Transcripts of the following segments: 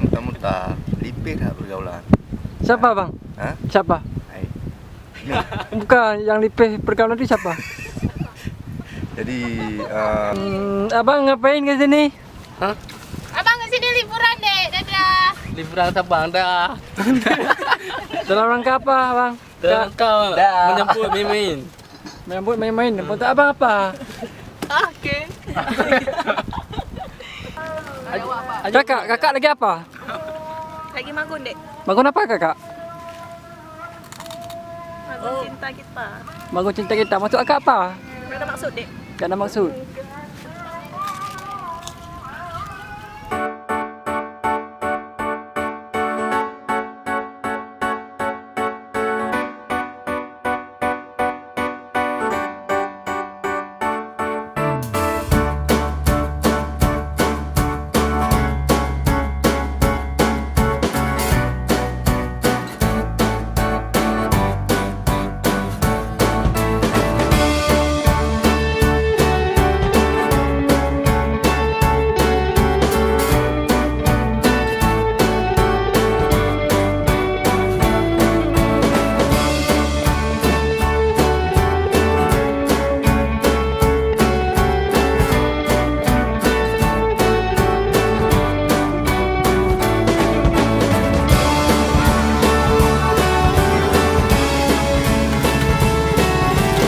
muntah-muntah. Lipih dah pergaulan. Siapa bang? Hah? Siapa? Hai. Ini. Bukan yang lipih pergaulan itu siapa? Jadi Abang ngapain ke sini? Hah? Abang ke sini liburan dek, dadah. Liburan Sabang dah. Dalam rangka apa bang? Dan kau menyambut Mimin. Menyambut main-main. Untuk abang apa? Okey. Kakak lagi apa? Lagi magun dek. Bangun apa kakak? Magun cinta kita. Bangun cinta kita. Maksud kakak apa? Tidak ada maksud dek. Gak ada maksud.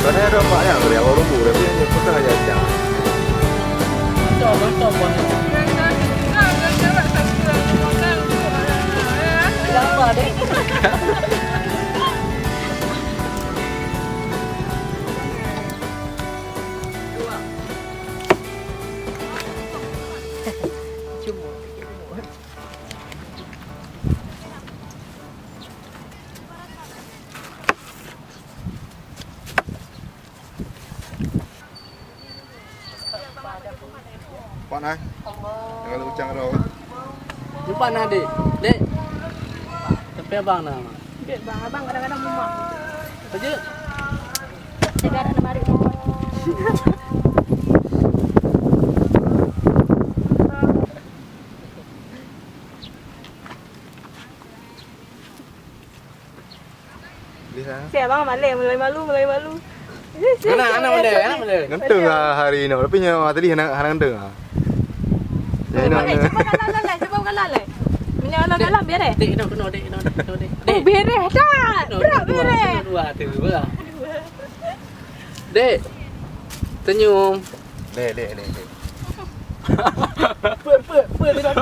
sebenarnya ada banyak dari awal lumbu tapi yang pernah aja jangan. Coba. Kenapa dek? Pak nah. Jangan ucang roh. Jumpa nah dek. Dek. Tapi abang nah. Dek bang, abang kadang-kadang muak. Saja. Jaga ada lemari muak. Bisa. Si abang mulai malu. Anak mana? Ngenteng ah hari ini. Tapi nyawa tadi henang ngenteng ah. Ya ini. Coba kalah. Menyala dalam biar Dek, kena dek. Oh, beres dah. Berat beres. Dua tu. Dek. Senyum. Lek. Ber dia dah.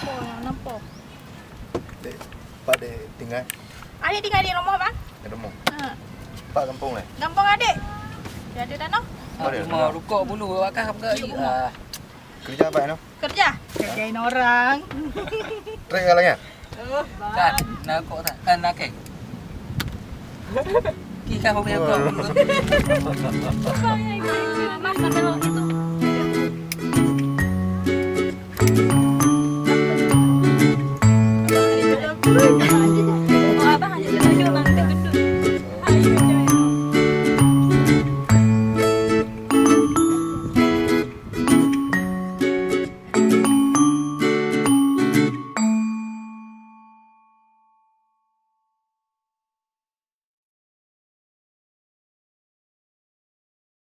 Oh, nampak. Dek, Pak dek tinggal Adik tinggal di rumah bang. di rumah. Ha. Pak kampung lah. Gampang adik. Dia ada dah noh. Mau rukuk bulu akak apa ke? Kerja apa no? Kerja. Kerjain orang. Trek kalanya. Kan, nak kok tak? Kan nak kek. Kita mau punya kok. Mas, kalau itu